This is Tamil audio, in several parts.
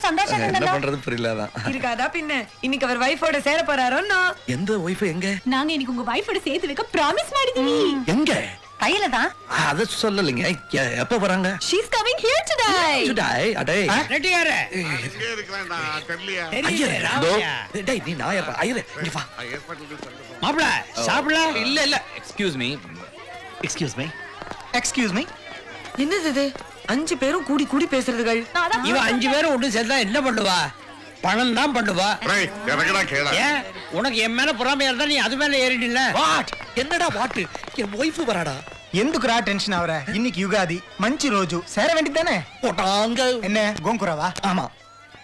சந்தோஷம் என்ன பண்றது புரியலதான் இருக்காதா பின்ன இன்னைக்கு அவர் வைஃபோட சேர போறாரோன்னா எந்த வைஃப் எங்க நாங்க இன்னைக்கு உங்க வைஃபோட சேர்த்து வைக்க ப்ராமிஸ் ಮಾಡಿದೀವಿ எங்க கையில தான் அத சொல்லலங்க எப்ப வராங்க she is coming here today அடே ரெட்டியாரே அங்கே இருக்கலாம்டா தெரியலையா டேய் நீ நாயப்பா ஐயரே இங்க வா மாப்ள சாப்பிடலாம் இல்ல எக்ஸ்கியூஸ் மீ என்னது இது 5 பேரும் கூடி கூடி பேசுறதுகள் இவ 5 பேரும் ஒண்ணு சேர்ந்தா என்ன பண்ணுவா பணம் தான் பண்ணுவா டேய் எனக்குடா கேளா ஏன் உனக்கு என் மேல பொறாமையா இருந்தா நீ அது மேல ஏறிடல வாட் என்னடா வாட் என் வைஃப் வராடா ఎందుకురా టెన్షన్ అవరా இன்னைக்கு யுகாதி మంచి రోజు சேர வேண்டியதானே போட்டாங்க என்ன கோங்குராவா ஆமா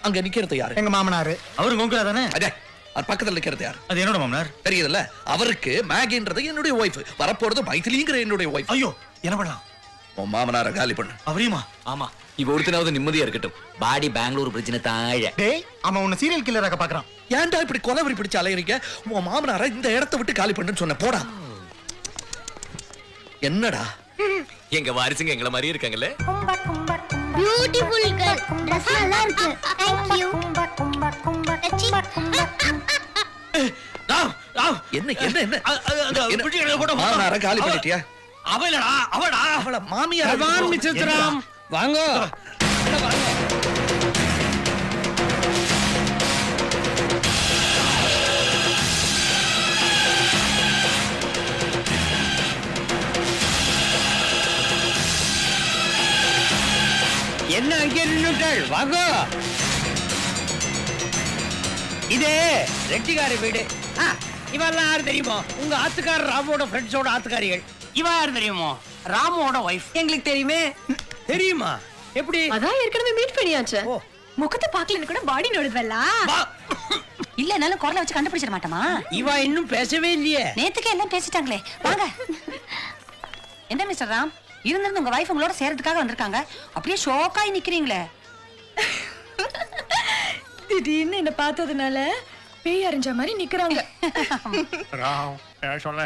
அங்க நிக்கிறது யாரு எங்க மாமனாரு அவரு கோங்குரா தானே அடே அது பக்கத்துல நிக்கிறது யாரு அது என்னோட மாமனார் தெரியுதுல்ல அவருக்கு மேகின்றது என்னுடைய வைஃப் வரப்போறது மைதிலிங்கிற என்னுடைய வைஃப் ஐயோ என்ன பண்ணலாம் உன் மாமனார காலி பண்ணு அவரையுமா ஆமா இவ ஒருத்தனாவது நிம்மதியா இருக்கட்டும் பாடி பெங்களூர் பிரிட்ஜ்ன தாழ டேய் அவன் உன்னை சீரியல் கில்லராக பாக்குறான் ஏன்டா இப்படி கொலவரி பிடிச்சு அலையறீங்க உன் மாமனார இந்த இடத்தை விட்டு காலி பண்ணுன்னு சொன்ன போடா என்னடா எங்க வாரிசுங்க எங்கள மாதிரி இருக்காங்கல்ல பியூட்டிஃபுல் கேர்ள் Dress நல்லா இருக்கு Thank you என்ன என்ன என்ன மாமனார காலி பண்ணிட்டியா அவளடா அவடா அவள மாமியார் பகவான் மிச்சத்ராம் வாங்க என்ன அங்கே நின்னுட்டாள் வாங்க இதே ரெட்டிகாரி வீடு இவெல்லாம் யாரு தெரியுமோ உங்க ஆத்துக்காரர் ராமோட ஃப்ரெண்ட்ஸோட ஆத்துக்காரிகள் இவ யாரு தெரியுமோ ராமோட வைஃப் எங்களுக்கு தெரியுமே தெரியுமா எப்படி அதான் ஏற்கனவே மீட் பண்ணியாச்சு முகத்தை பார்க்கலன்னு கூட பாடி நோடுவல்ல இல்லனாலும் குரலை வச்சு கண்டுபிடிச்சிட மாட்டோமா இவ இன்னும் பேசவே இல்லையே நேத்துக்கே எல்லாம் பேசிட்டாங்களே வாங்க என்ன மிஸ்டர் ராம் இருந்திருந்து உங்க வைஃப் உங்களோட சேர்றதுக்காக வந்திருக்காங்க அப்படியே ஷோக்காய் நிக்கிறீங்களே திடீர்னு என்ன பார்த்ததுனால பேய் அறிஞ்ச மாதிரி நிக்கிறாங்க சொல்ல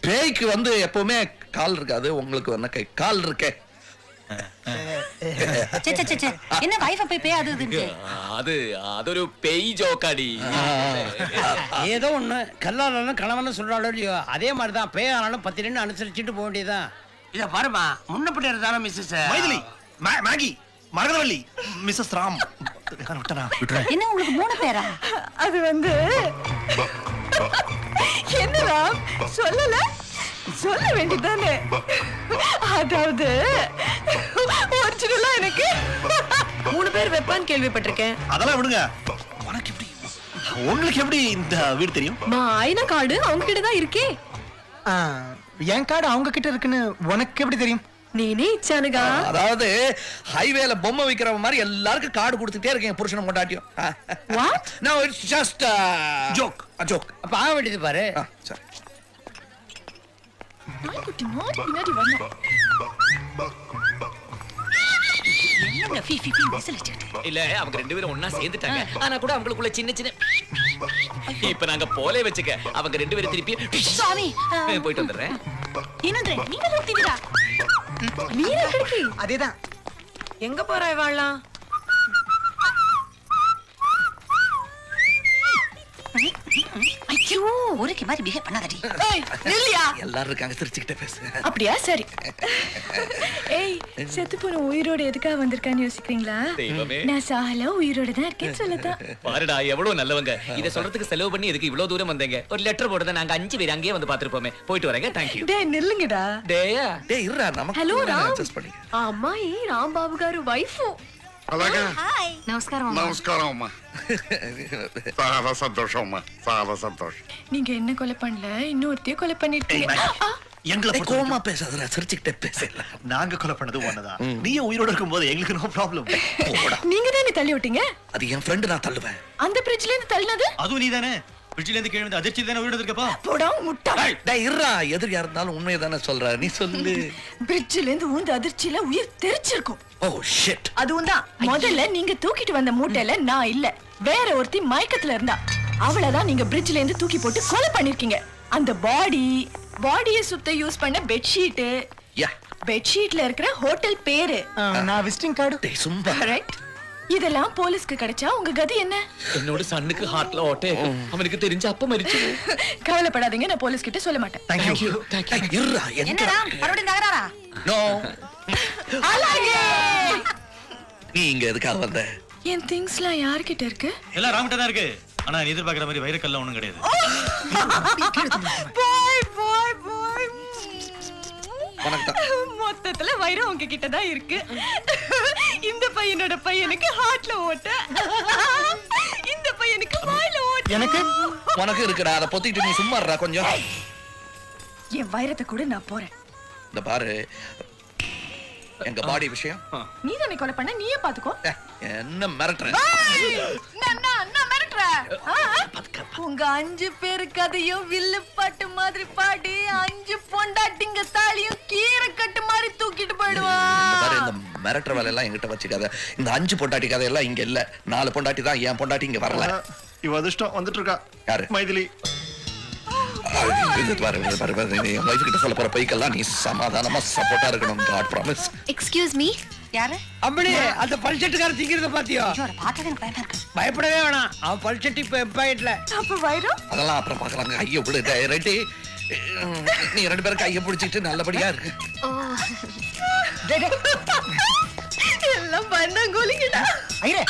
பேய்க்கு வந்து எப்பவுமே கால் இருக்காது உங்களுக்கு என்ன கை கால் இருக்கே என்ன வைஃப் போய் பேய் அது അതൊരു പേയ് ജോക്കാടി ஏதோ ஒண்ணு கல்லாலும் கணவன் சொல்றாளோ இல்லையோ அதே மாதிரிதான் பேயானாலும் 10 நின்னு அனுசரிச்சுட்டு போக வேண்டியதான் இத பாருமா முன்னப்பட்டு இருந்தாலும் மிஸ்ஸஸ் மைதிலி மேகி மரகதவள்ளி மிஸ்ஸஸ் ராம் என்ன உங்களுக்கு 3 பேரா அது வந்து என்னடா சொல்லல சொல்ல வேண்டியதானே அதாவது ஒரிஜினலா எனக்கு 3 பேர் வெப்பான்னு கேள்விப்பட்டிருக்கேன் அதெல்லாம் விடுங்க உங்களுக்கு எப்படி இந்த வீடு தெரியும் ஐனா கார்டு அவங்க கிட்ட தான் இருக்கே என் கார்டு அவங்க கிட்ட இருக்குன்னு உனக்கு எப்படி தெரியும் நீனே இச்சானுகா அதாவது ஹைவேல பொம்மை விக்கிறவ மாதிரி எல்லாருக்கும் கார்டு கொடுத்துட்டே இருக்கேன் புருஷனை கொண்டாட்டியும் what no it's just joke joke அப்ப ஆக வேண்டியது பாரு சரி நாய்க்குட்டி மாடி பின்னாடி வரணும் என்ன ஃபீ ஃபீ விசில் அடிச்சிட்டு இல்ல அவங்க ரெண்டு பேரும் ஒண்ணா சேர்ந்துட்டாங்க ஆனா கூட அவங்களுக்குள்ள சின்ன சின்ன இப்ப நாங்க போலே வச்சுக்க அவங்க ரெண்டு பேரும் திருப்பி சாமி போயிட்டு வந்துடுறேன் இன்னொன்று நீங்க ஊத்திடுடா வீர கிடக்கி அதேதான் எங்க போறாய் வாழலாம் ஐயோ ஒருக்கி மாதிரி பிஹேவ் பண்ணாதடி ஏய் நில்லியா எல்லாரும் இருக்காங்க சிரிச்சுக்கிட்டே பேசு அப்படியா சரி ஏய் செத்து போன உயிரோட எதுக்காக வந்திருக்கான்னு யோசிக்கிறீங்களா தெய்வமே. நான் சாகல உயிரோட தான் இருக்கேன்னு சொல்லதான் பாருடா எவ்வளவு நல்லவங்க இத சொல்றதுக்கு செலவு பண்ணி எதுக்கு இவ்வளவு தூரம் வந்தீங்க ஒரு லெட்டர் போடுறத நாங்க 5 பேர் அங்கேயே வந்து பாத்துருப்போமே போயிட்டு வரேங்க தேங்க்யூ டேய் நில்லுங்கடா டேயா டேய் இருடா நமக்கு హలో రామ్ அட்ஜஸ்ட் பண்ணிக்க అమ్మాయి రాంబాబు గారు వైఫ్ అలాగా நமஸ்காரம் నమస్కారం అమ్మా చాలా సంతోషం అమ్మా చాలా సంతోషం நீங்க என்ன கொலை பண்ணல இன்னொருத்தைய கொலை பண்ணிருக்கீங்க எங்களை டேய், கோவமா பேசாதடா சிரிச்சுக்கிட்டே பேச நாங்க கொலை பண்ணது ஒண்ணுதான் நீ உயிரோட இருக்கும்போது எங்களுக்கு நோ ப்ராப்ளம் போடா நீங்க தானே தள்ளி விட்டீங்க அது என் ஃப்ரெண்ட் நான் தள்ளுவேன் அந்த பிரிட்ஜ்ல இருந்து தள்ளினது அதுவும் நீ தானே பிரிட்ஜ்ல இருந்து கீழ வந்து அதிர்ச்சி தானே உயிரோட இருக்கப்பா போடா முட்டா டேய் இருடா எதிரியா இருந்தாலும் உண்மையை தானே சொல்ற நீ சொல்லு பிரிட்ஜ்ல இருந்து ஊந்து அதிர்ச்சியில உயிர் தெரிச்சிருக்கும் ஓ ஷிட் அதுவும் தான் முதல்ல நீங்க தூக்கிட்டு வந்த மூட்டையில நான் இல்ல வேற ஒருத்தி மயக்கத்துல இருந்தா அவளதான் நீங்க பிரிட்ஜ்ல இருந்து தூக்கி போட்டு கொலை பண்ணிருக்கீங்க அந்த பாடியை சுத்த யூஸ் பண்ண பெட்ஷீட் யா பெட்ஷீட்ல இருக்கிற ஹோட்டல் பேரு. நான் விசிட்டிங் கார்டு. டேய் சும்மா. கரெக்ட். இதெல்லாம் போலீஸ்க்கு கிடைச்சா உங்க கதி என்ன? என்னோட சன்னுக்கு ஹார்ட்ல ஓட்டே அவனுக்கு தெரிஞ்ச அப்ப மரிச்சு. கவலைப்படாதீங்க, நான் போலீஸ் கிட்ட சொல்ல மாட்டேன். Thank you. இருடா என்ன எங்கடா? ராம் மறுபடியும் தகராறா? நோ. அழகே! நீ இங்க எதுக்காக வந்த? என் திங்ஸ்லாம் யார்கிட்ட இருக்கு? எல்லாம் ராம்கிட்ட தான் இருக்கு. ஆனா நீ எதிர்பார்க்கிற மாதிரி வைரக்கல்ல ஒண்ணும் கிடையாது. பாய் பாய் பாய். உனக்கு மொத்தத்துல வைரம் உங்க கிட்ட தான் இருக்கு. இந்த பையனோட பையனுக்கு ஹார்ட்ல ஓட்ட, இந்த பையனுக்கு வாயில ஓட்ட. எனக்கு உனக்கு இருக்குடா. அத பொத்திட்டு நீ சும்மா இருடா கொஞ்சம். என் வைரத்தை கூட நான் போறேன். இந்த பாரு எங்க பாடி விஷயம். நீ தானே கொலை பண்ண, நீயே பாத்துக்கோ. என்ன மிரட்டுற? நான் மிரட்டுறேன். உங்க 5 பேரு கதையும் வில்லு பாட்டு மாதிரி பாடி 5 பொண்டாட்டிங்க தாலியும் கீரை கட்டு மாதிரி தூக்கிட்டு இந்த பாரு போயிடுவான். இந்த மிரட்டுற வேலை எல்லாம் என்கிட்ட வச்சுக்காத. இந்த 5 பொண்டாட்டி கதை எல்லாம் இங்க இல்ல. 4 பொண்டாட்டி தான். என் பொண்டாட்டி இங்க வரல. இவ அதிர்ஷ்டம் வந்துட்டு இருக்கா. யாரு? மைதிலி. இது பாரு நீ என் வைஃப் கிட்ட சொல்ல போற பைக்கெல்லாம் நீ சமாதானமா சப்போர்ட்டா இருக்கணும். God promise. Excuse me. யாரு? அம்பளி அந்த பல்செட்டுக்கார திங்கிறத பாத்தியோ? ஐயோ, அவரை பார்த்தாலே எனக்கு பயமா இருக்கு. பயப்படவே வேணாம். அவன் பல்செட்டு இப்ப எம்பாயிட்ல. அப்ப வைரம் அதெல்லாம் அப்புறம் பார்க்கலாங்க. ஐயோ விடு. ரெட்டி நீ 2 பேரும் கையை பிடிச்சிட்டு நல்லபடியா இருக்கு. எல்லாம் பண்ணங்கோலிங்கடா. ஐரே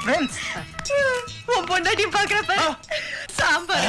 ஃப்ரெண்ட்ஸ் உன் பொண்டாட்டி பாக்குறப்ப சாம்பார்